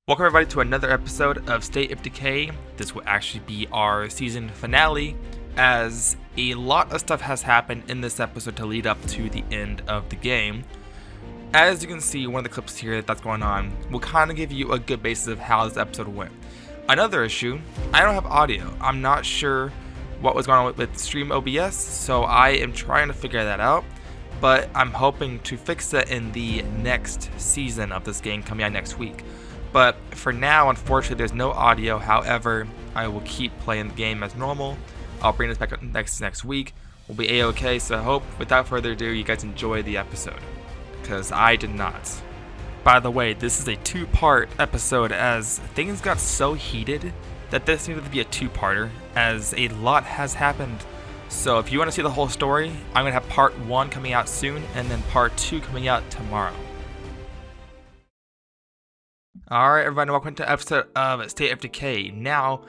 Welcome everybody to another episode of State of Decay. This will actually be our season finale, as a lot of stuff has happened in this episode to lead up to the end of the game. As you can see, one of the clips here that's going on will kind of give you a good basis of how this episode went. Another issue, I don't have audio. I'm not sure what was going on with Stream OBS, so I am trying to figure that out. But I'm hoping to fix that in the next season of this game coming out next week. But for now, unfortunately, there's no audio. However, I will keep playing the game as normal. I'll bring this back up next week. We'll be a-okay, so I hope, without further ado, you guys enjoy the episode. Because I did not. By the way, this is a two-part episode, as things got so heated that this needed to be a two-parter, as a lot has happened. So if you want to see the whole story, I'm going to have part 1 coming out soon, and then part 2 coming out tomorrow. Alright everybody, welcome to an episode of State of Decay. Now,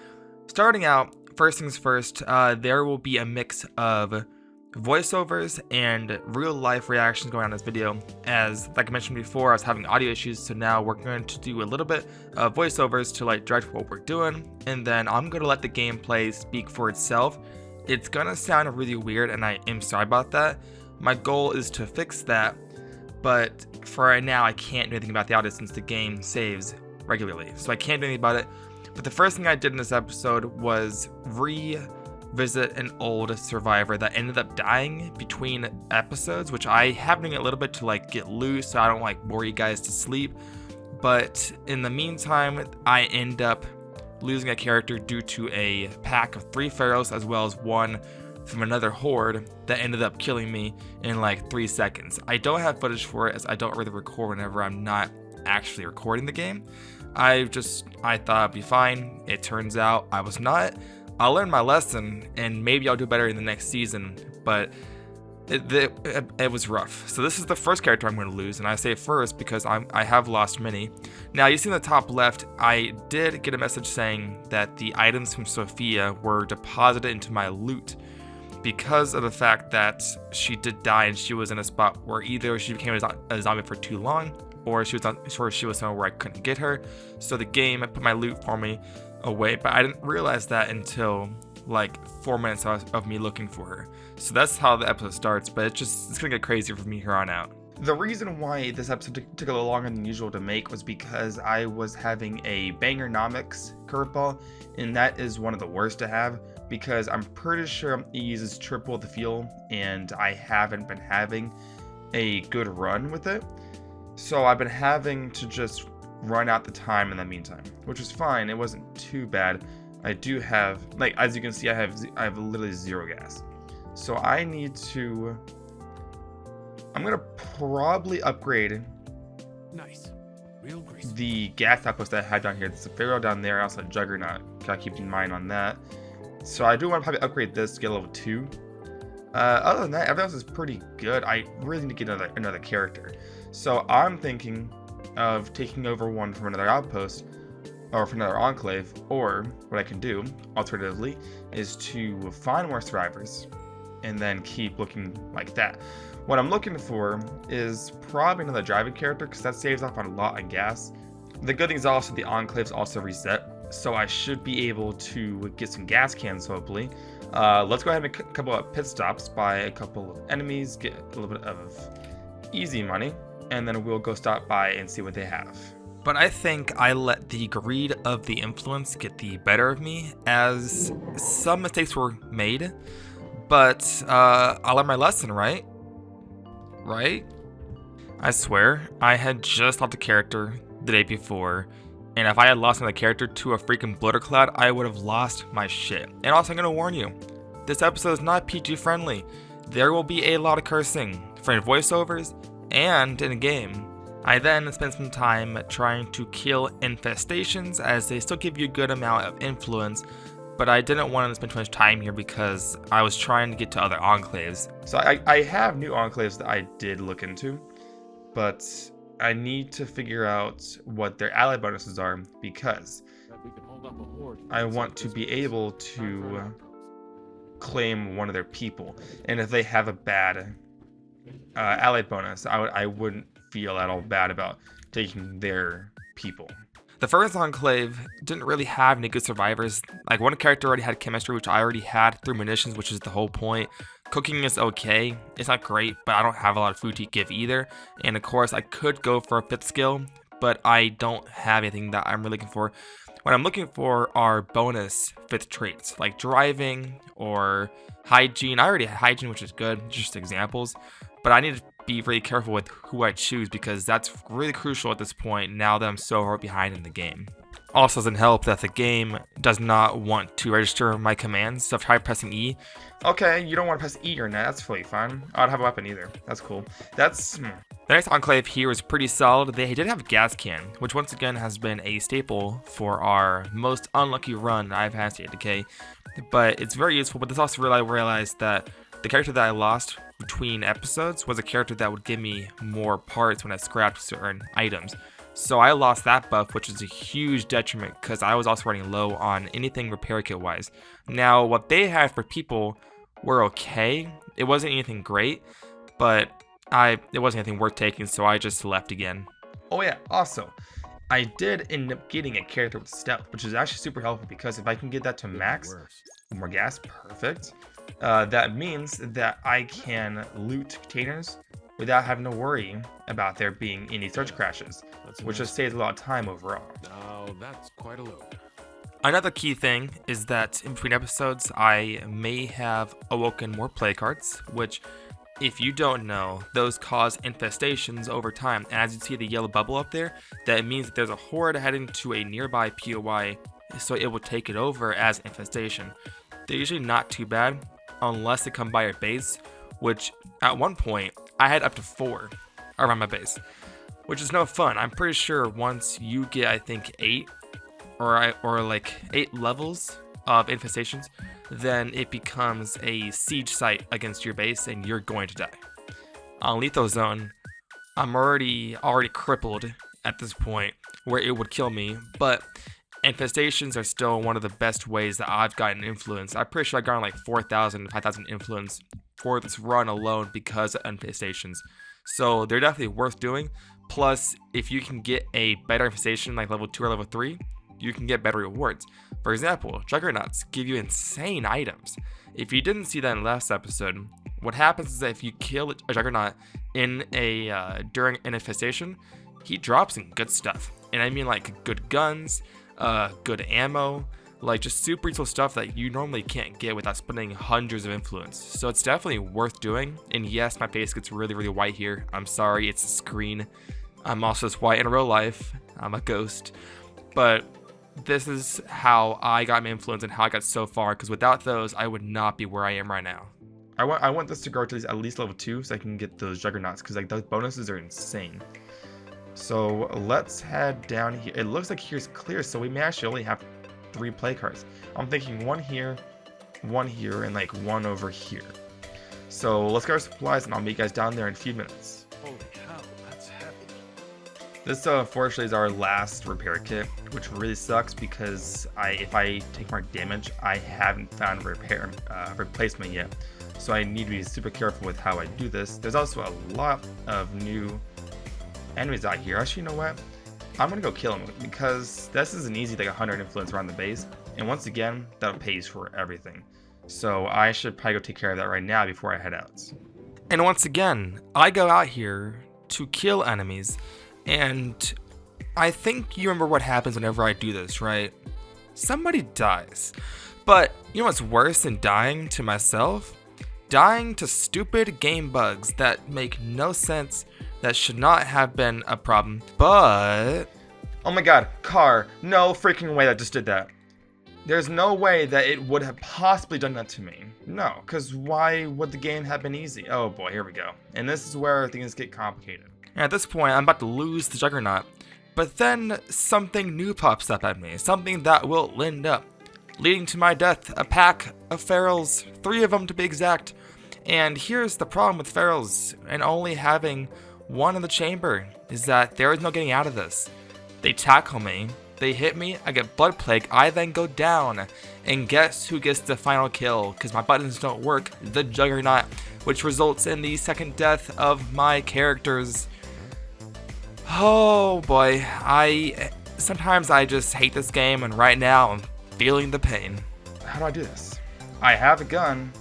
starting out, first things first, there will be a mix of voiceovers and real life reactions going on in this video. As, like I mentioned before, I was having audio issues, so now we're going to do a little bit of voiceovers to direct what we're doing, and then I'm going to let the gameplay speak for itself. It's going to sound really weird, and I am sorry about that. My goal is to fix that. But for right now, I can't do anything about the audio since the game saves regularly. So I can't do anything about it. But the first thing I did in this episode was revisit an old survivor that ended up dying between episodes, which I have been doing a little bit to get loose so I don't bore you guys to sleep. But in the meantime, I end up losing a character due to a pack of 3 pharaohs as well as 1 from another horde that ended up killing me in 3 seconds. I don't have footage for it, as I don't really record whenever I'm not actually recording the game. I thought I'd be fine. It turns out I was not. I'll learn my lesson, and maybe I'll do better in the next season, but it was rough. So this is the first character I'm going to lose, and I say first because I have lost many. Now, you see in the top left, I did get a message saying that the items from Sophia were deposited into my loot, because of the fact that she did die and she was in a spot where either she became a zombie for too long, or she was somewhere where I couldn't get her. So the game put my loot for me away, but I didn't realize that until 4 minutes of me looking for her. So that's how the episode starts, but it's gonna get crazier for me here on out. The reason why this episode took a little longer than usual to make was because I was having a Bangernomics curveball, and that is one of the worst to have, because I'm pretty sure it uses triple the fuel, and I haven't been having a good run with it. So I've been having to just run out the time in the meantime, which was fine. It wasn't too bad. I do have, as you can see, I have literally 0 gas. So I'm gonna probably upgrade the gas outpost that I had down here. There's a Pharaoh down there, also a Juggernaut. Gotta keep in mind on that. So I do want to probably upgrade this to get level 2. Other than that, everything else is pretty good. I really need to get another character. So I'm thinking of taking over one from another outpost, or from another enclave, or what I can do, alternatively, is to find more survivors, and then keep looking like that. What I'm looking for is probably another driving character, because that saves off on a lot on gas. The good thing is also the enclaves also reset, so I should be able to get some gas cans, hopefully. Let's go ahead and make a couple of pit stops, buy a couple of enemies, get a little bit of easy money, and then we'll go stop by and see what they have. But I think I let the greed of the influence get the better of me, as some mistakes were made, but I learned my lesson, right? Right? I swear, I had just lost a character the day before, and if I had lost another character to a freaking bloater cloud, I would have lost my shit. And also, I'm gonna warn you, this episode is not PG friendly. There will be a lot of cursing for voiceovers and in a game. I then spent some time trying to kill infestations, as they still give you a good amount of influence, but I didn't want to spend too much time here because I was trying to get to other enclaves. So I have new enclaves that I did look into, but I need to figure out what their ally bonuses are, because I want to be able to claim one of their people. And if they have a bad ally bonus, I wouldn't feel at all bad about taking their people. The first Enclave didn't really have any good survivors. Like, one character already had chemistry, which I already had through munitions, which is the whole point. Cooking is okay. It's not great, but I don't have a lot of food to give either. And of course, I could go for a 5th skill, but I don't have anything that I'm really looking for. What I'm looking for are bonus 5th traits, like driving or hygiene. I already have hygiene, which is good, just examples. But I need to be really careful with who I choose because that's really crucial at this point now that I'm so far behind in the game. Also doesn't help that the game does not want to register my commands, so if I try pressing E. Okay, you don't want to press E or not, that's fully fine. I don't have a weapon either, that's cool. The next Enclave here is pretty solid. They did have a gas can, which once again has been a staple for our most unlucky run I've had to Decay. But it's very useful, but this also realized that the character that I lost between episodes was a character that would give me more parts when I scrapped certain items. So I lost that buff, which is a huge detriment because I was also running low on anything repair kit wise. Now, what they had for people were okay. It wasn't anything great, but it wasn't anything worth taking, so I just left again. Oh yeah, also, I did end up getting a character with stealth, which is actually super helpful because if I can get that to max, more gas, perfect. That means that I can loot containers without having to worry about there being any search crashes, which just saves a lot of time overall. Now that's quite a load. Another key thing is that in between episodes, I may have awoken more play cards, which, if you don't know, those cause infestations over time. And as you see the yellow bubble up there, that means that there's a horde heading to a nearby POI, so it will take it over as infestation. They're usually not too bad, unless they come by your base, which at one point, I had up to 4 around my base, which is no fun. I'm pretty sure once you get, I think, 8 or like 8 levels of infestations, then it becomes a siege site against your base and you're going to die. On Lethal Zone, I'm already crippled at this point where it would kill me, but infestations are still one of the best ways that I've gotten influence. I'm pretty sure I got like 4,000, 5,000 influence for this run alone because of infestations. So they're definitely worth doing. Plus, if you can get a better infestation like level 2 or level 3, you can get better rewards. For example, Juggernauts give you insane items. If you didn't see that in the last episode, what happens is that if you kill a Juggernaut in during an infestation, he drops in good stuff. And I mean like good guns, good ammo, like just super useful stuff that you normally can't get without spending hundreds of influence. So it's definitely worth doing. And yes, my face gets really, really white here. I'm sorry, it's a screen. I'm also just white in real life. I'm a ghost. But this is how I got my influence and how I got so far, because without those, I would not be where I am right now. I want this to go to at least level 2 so I can get those Juggernauts, because like those bonuses are insane. So let's head down here. It looks like here's clear, so we may actually only have 3 play cards. I'm thinking one here, and like one over here. So let's get our supplies and I'll meet you guys down there in a few minutes. Holy hell, that's heavy. This unfortunately is our last repair kit, which really sucks because if I take more damage, I haven't found a replacement yet. So I need to be super careful with how I do this. There's also a lot of new enemies out here. Actually, you know what? I'm gonna go kill them because this is an easy like 100 influence around the base. And once again, that pays for everything. So I should probably go take care of that right now before I head out. And once again, I go out here to kill enemies. And I think you remember what happens whenever I do this, right? Somebody dies. But you know what's worse than dying to myself? Dying to stupid game bugs that make no sense, that should not have been a problem. But oh my god, car, no freaking way that just did that. There's no way that it would have possibly done that to me. No, because why would the game have been easy? Oh boy, here we go. And this is where things get complicated. And at this point, I'm about to lose the Juggernaut. But then something new pops up at me. Something that will end up leading to my death. A pack of ferals, 3 of them to be exact. And here's the problem with ferals and only having one in the chamber, is that there is no getting out of this. They tackle me, they hit me, I get blood plague, I then go down. And guess who gets the final kill? Because my buttons don't work, the Juggernaut, which results in the second death of my characters. Oh boy, sometimes I just hate this game, and right now I'm feeling the pain. How do I do this? I have a gun.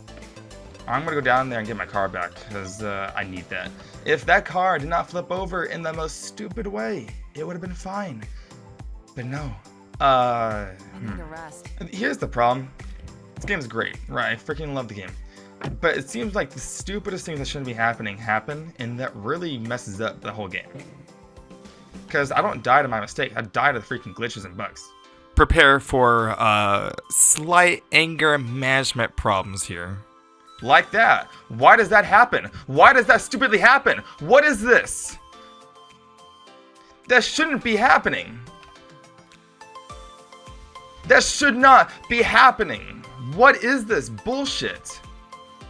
I'm gonna go down there and get my car back, because I need that. If that car did not flip over in the most stupid way, it would have been fine. But no. I need a rest. Here's the problem. This game is great, right? I freaking love the game. But it seems like the stupidest things that shouldn't be happening happen, and that really messes up the whole game. Because I don't die to my mistake, I die to the freaking glitches and bugs. Prepare for slight anger management problems here. Like that. Why does that happen? Why does that stupidly happen? What is this? That shouldn't be happening. That should not be happening. What is this bullshit?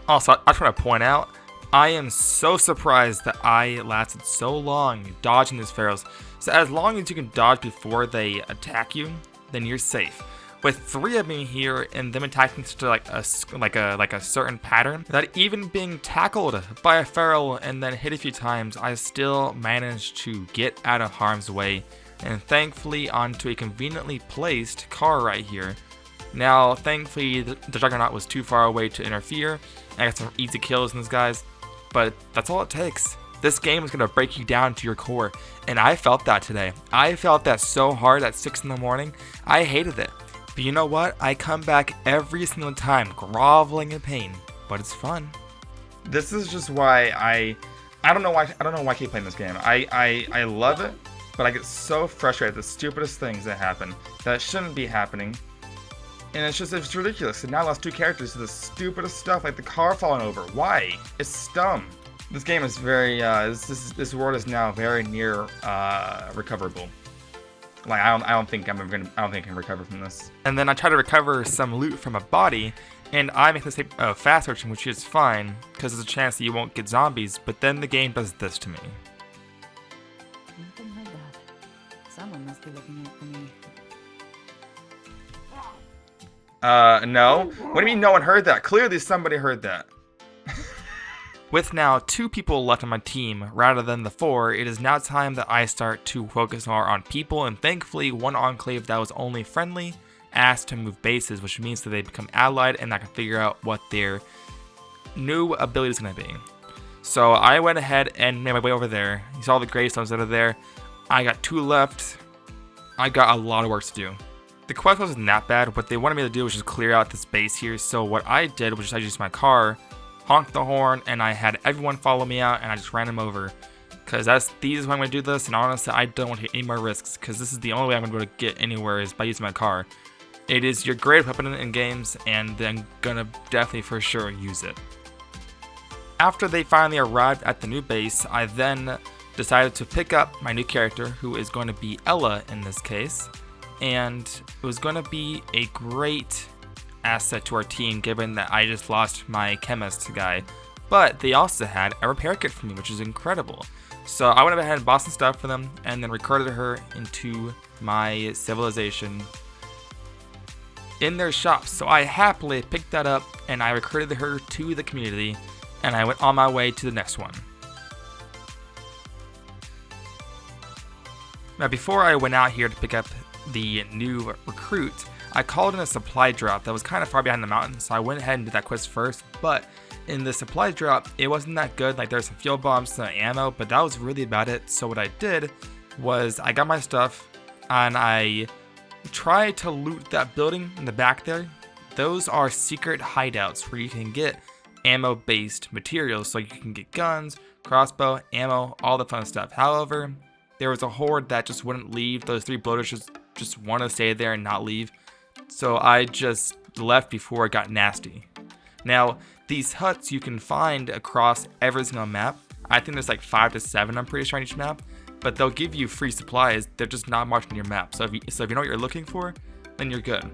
Also, I just want to point out, I am so surprised that I lasted so long dodging these pharaohs. So as long as you can dodge before they attack you, then you're safe. With 3 of me here and them attacking to like a certain pattern, that even being tackled by a pharaoh and then hit a few times, I still managed to get out of harm's way and thankfully onto a conveniently placed car right here. Now, thankfully, the Juggernaut was too far away to interfere. I got some easy kills in these guys, but that's all it takes. This game is going to break you down to your core, and I felt that today. I felt that so hard at 6 in the morning. I hated it. But you know what? I come back every single time, groveling in pain, but it's fun. This is just why I don't know why I keep playing this game. I love it, but I get so frustrated at the stupidest things that happen that shouldn't be happening. And it's ridiculous. And now I lost 2 characters to the stupidest stuff, like the car falling over. Why? It's dumb. This game is very, this world is now very near recoverable. Like I don't think I can recover from this. And then I try to recover some loot from a body, and I make the mistake of fast searching, which is fine because there's a chance that you won't get zombies. But then the game does this to me. Nothing like that. Someone must be looking out for me. No. What do you mean no one heard that? Clearly somebody heard that. With now 2 people left on my team rather than the 4, it is now time that I start to focus more on people, and thankfully one enclave that was only friendly asked to move bases, which means that they become allied and I can figure out what their new ability is going to be. So I went ahead and made my way over there. You saw the gravestones that are there. I got 2 left. I got a lot of work to do. The quest wasn't that bad. What they wanted me to do was just clear out this base here. So what I did was just I used my car, honked the horn, and I had everyone follow me out, and I just ran them over. Because that's the easiest way I'm going to do this, and honestly, I don't want to take any more risks, because this is the only way I'm going to be able to get anywhere is by using my car. It is your great weapon in games, and I'm going to definitely for sure use it. After they finally arrived at the new base, I then decided to pick up my new character, who is going to be Ella in this case. And it was going to be a great asset to our team given that I just lost my chemist guy. But they also had a repair kit for me, which is incredible. So I went ahead and bought some stuff for them and then recruited her into my civilization in their shop. So I happily picked that up and I recruited her to the community and I went on my way to the next one. Now before I went out here to pick up the new recruit, I called in a supply drop that was kind of far behind the mountain, so I went ahead and did that quest first. But in the supply drop, it wasn't that good. Like there's some fuel bombs, some ammo, but that was really about it. So what I did was I got my stuff and I tried to loot that building in the back there. Those are secret hideouts where you can get ammo-based materials, so you can get guns, crossbow, ammo, all the fun stuff. However, there was a horde that just wouldn't leave. Those 3 bloaters just want to stay there and not leave. So I just left before it got nasty. Now, these huts you can find across every single map. I think there's like 5 to 7, I'm pretty sure, on each map. But they'll give you free supplies. They're just not marked on your map. So if you know what you're looking for, then you're good.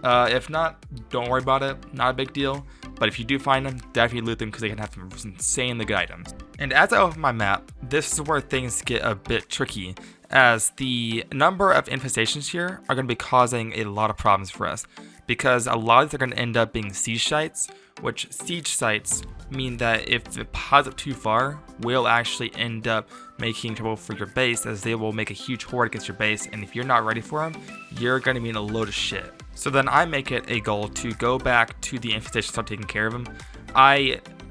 If not, don't worry about it. Not a big deal. But if you do find them, definitely loot them because they can have some insanely good items. And as I open my map, this is where things get a bit tricky, as the number of infestations here are going to be causing a lot of problems for us, because a lot of these are going to end up being siege sites, which siege sites mean that if it piles up too far, we'll actually end up making trouble for your base, as they will make a huge horde against your base, and if you're not ready for them, you're going to be in a load of shit. So then I make it a goal to go back to the infestation, start taking care of them.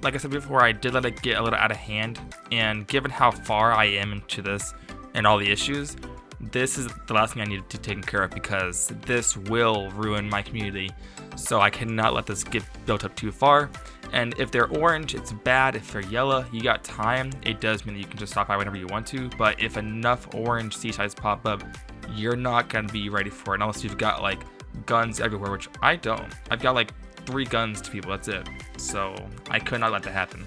Like I said before, I did let it get a little out of hand, and given how far I am into this and all the issues, this is the last thing I needed to take care of, because this will ruin my community. So I cannot let this get built up too far. And if they're orange, it's bad. If they're yellow, you got time. It does mean that you can just stop by whenever you want to. But if enough orange C-sides pop up, you're not going to be ready for it unless you've got like guns everywhere, which I don't. I've got like 3 guns to people, that's it. So I could not let that happen.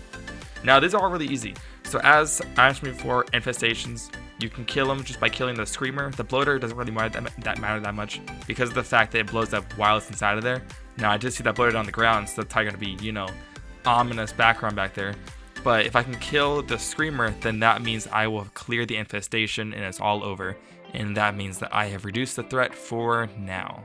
Now these are all really easy. So as I mentioned before, infestations, you can kill them just by killing the screamer. The bloater doesn't really matter that much because of the fact that it blows up while it's inside of there. Now I did see that bloater on the ground, so that's probably gonna be, you know, ominous background back there. But if I can kill the screamer, then that means I will clear the infestation and it's all over. And that means that I have reduced the threat for now.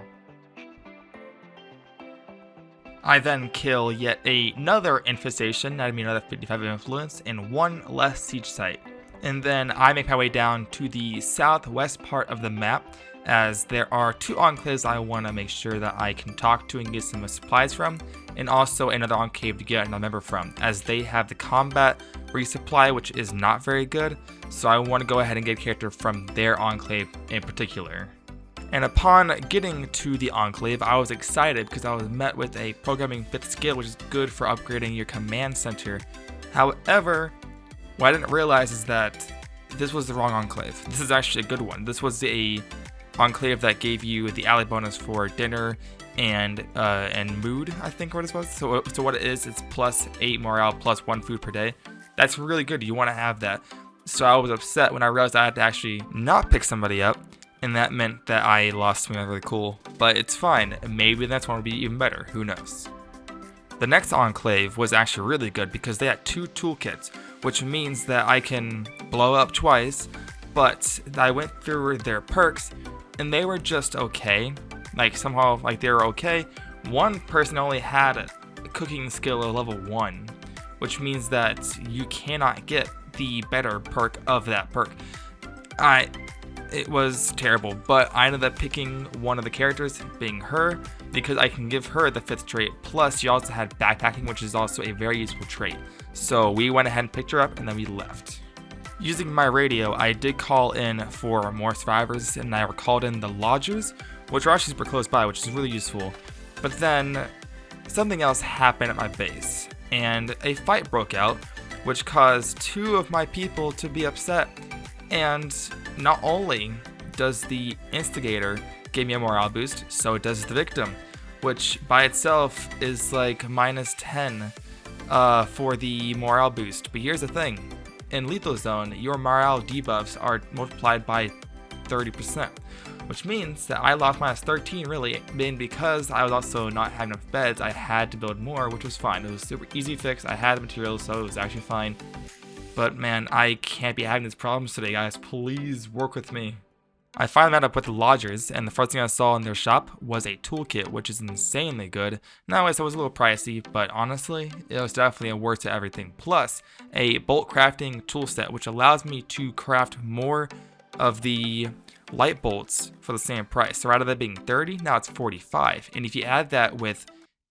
I then kill yet another infestation, that'd be another 55 of influence, and 1 less siege site. And then I make my way down to the southwest part of the map, as there are 2 enclaves I want to make sure that I can talk to and get some supplies from, and also another enclave to get another member from, as they have the combat resupply, which is not very good, so I want to go ahead and get a character from their enclave in particular. And upon getting to the enclave, I was excited because I was met with a programming 5th skill, which is good for upgrading your command center. However, what I didn't realize is that this was the wrong enclave. This is actually a good one. This was a enclave that gave you the ally bonus for dinner and mood, I think what it was. So what it is, it's plus 8 morale plus 1 food per day. That's really good. You want to have that. So I was upset when I realized I had to actually not pick somebody up, and that meant that I lost something really cool. But it's fine. Maybe the next one will be even better. Who knows? The next enclave was actually really good because they had 2 toolkits, which means that I can blow up twice, but I went through their perks and they were just okay. Like somehow, like they were okay. One person only had a cooking skill of level 1, which means that you cannot get the better perk of that perk. It was terrible, but I ended up picking one of the characters, being her, because I can give her the 5th trait. Plus, she also had backpacking, which is also a very useful trait. So we went ahead and picked her up, and then we left. Using my radio, I did call in for more survivors, and I called in the lodgers, which are actually super close by, which is really useful. But then something else happened at my base, and a fight broke out, which caused 2 of my people to be upset. And not only does the instigator give me a morale boost, so it does the victim, which by itself is like minus 10 for the morale boost. But here's the thing, in lethal zone, your morale debuffs are multiplied by 30%, which means that I lost minus 13 really, and because I was also not having enough beds, I had to build more, which was fine. It was super easy fix. I had the materials, so it was actually fine. But man, I can't be having these problems today, guys. Please work with me. I finally met up with the lodgers, and the first thing I saw in their shop was a toolkit, which is insanely good. Now, it was a little pricey, but honestly, it was definitely a worth to everything. Plus, a bolt crafting tool set, which allows me to craft more of the light bolts for the same price. So rather than being 30, now it's 45. And if you add that with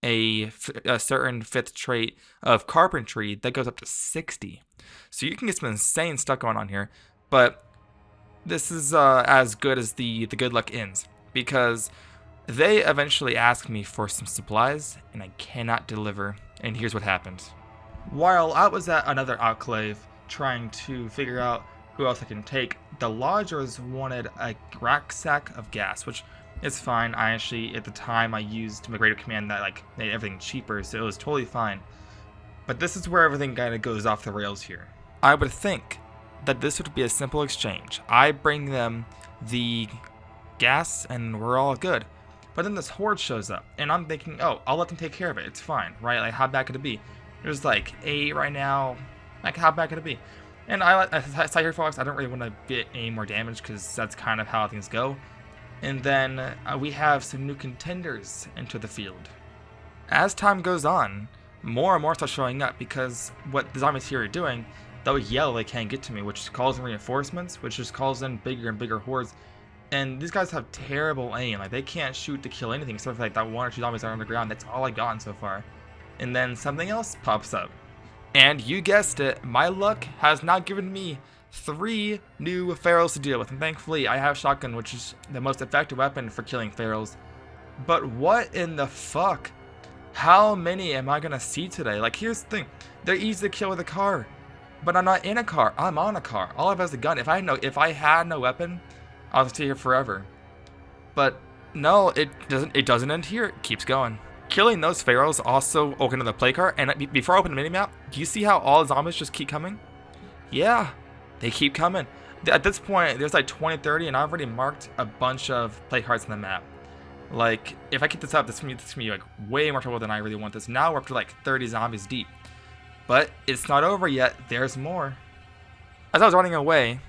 a certain 5th trait of carpentry, that goes up to 60. So you can get some insane stuff going on here, but this is as good as the good luck ends, because they eventually asked me for some supplies and I cannot deliver, and here's what happened. While I was at another enclave trying to figure out who else I can take, the lodgers wanted a rack sack of gas, which is fine. I actually, at the time, I used my radio command that like made everything cheaper, so it was totally fine. But this is where everything kind of goes off the rails here. I would think that this would be a simple exchange. I bring them the gas and we're all good. But then this horde shows up and I'm thinking, oh, I'll let them take care of it. It's fine, right? Like, how bad could it be? There's like 8 right now. Like, how bad could it be? And I side here, folks, I don't really want to get any more damage because that's kind of how things go. And then we have some new contenders into the field. As time goes on, more and more start showing up because what the zombies here are doing they'll yell they can't get to me, which calls in reinforcements, which just calls in bigger and bigger hordes. And these guys have terrible aim. Like, they can't shoot to kill anything except for like that 1 or 2 zombies that are on the ground. That's all I've gotten so far. And then something else pops up. And you guessed it, my luck has now given me 3 new ferals to deal with. And thankfully, I have shotgun, which is the most effective weapon for killing ferals. But what in the fuck? How many am I gonna see today? Like, here's the thing. They're easy to kill with a car. But I'm not in a car. I'm on a car. All I have is a gun. If I had no weapon, I'll stay here forever. But no, it doesn't end here. It keeps going. Killing those ferals also opened the play card. And before I open the minimap, do you see how all the zombies just keep coming? Yeah, they keep coming. At this point, there's like 20, 30, and I've already marked a bunch of play cards on the map. Like, if I keep this up, this is gonna be like way more trouble than I really want this. Now we're up to like 30 zombies deep. But it's not over yet. There's more. As I was running away,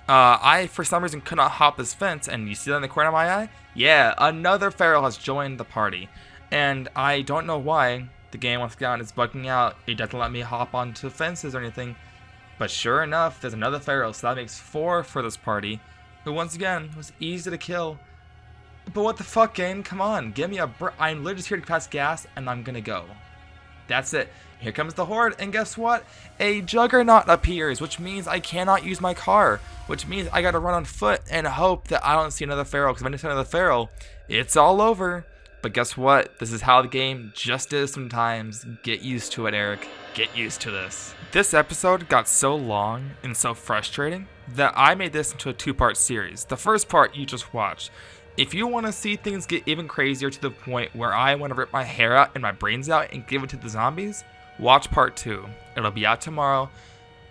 I, for some reason, could not hop this fence, and you see that in the corner of my eye? Yeah, another feral has joined the party. And I don't know why. The game, once again, is bugging out. It doesn't let me hop onto fences or anything. But sure enough, there's another feral, so that makes 4 for this party. Who, once again, was easy to kill. But what the fuck, game? Come on, give me a I'm literally just here to pass gas, and I'm gonna go. That's it. Here comes the horde, and guess what? A juggernaut appears, which means I cannot use my car, which means I gotta run on foot and hope that I don't see another feral, because if I see another feral, it's all over. But guess what? This is how the game just is sometimes. Get used to it, Eric. Get used to this. This episode got so long and so frustrating that I made this into a 2-part series. The first part you just watched. If you want to see things get even crazier to the point where I want to rip my hair out and my brains out and give it to the zombies, watch part 2. It'll be out tomorrow.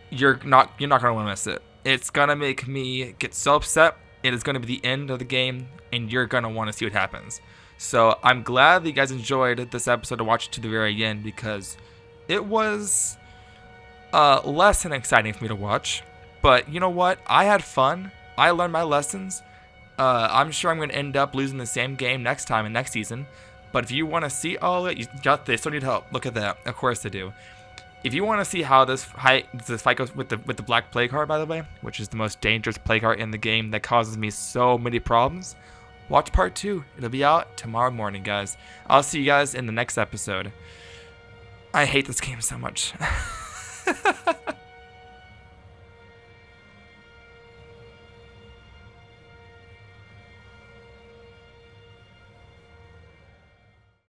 You're not going to want to miss it. It's going to make me get so upset. It is going to be the end of the game, and you're going to want to see what happens. So I'm glad that you guys enjoyed this episode to watch it to the very end, because it was less than exciting for me to watch. But you know what? I had fun. I learned my lessons. I'm sure I'm going to end up losing the same game next time and next season. But if you want to see all of it, you got this. Don't need help. Look at that. Of course I do. If you want to see how this fight goes with the black play card, by the way, which is the most dangerous play card in the game that causes me so many problems, watch part 2. It'll be out tomorrow morning, guys. I'll see you guys in the next episode. I hate this game so much.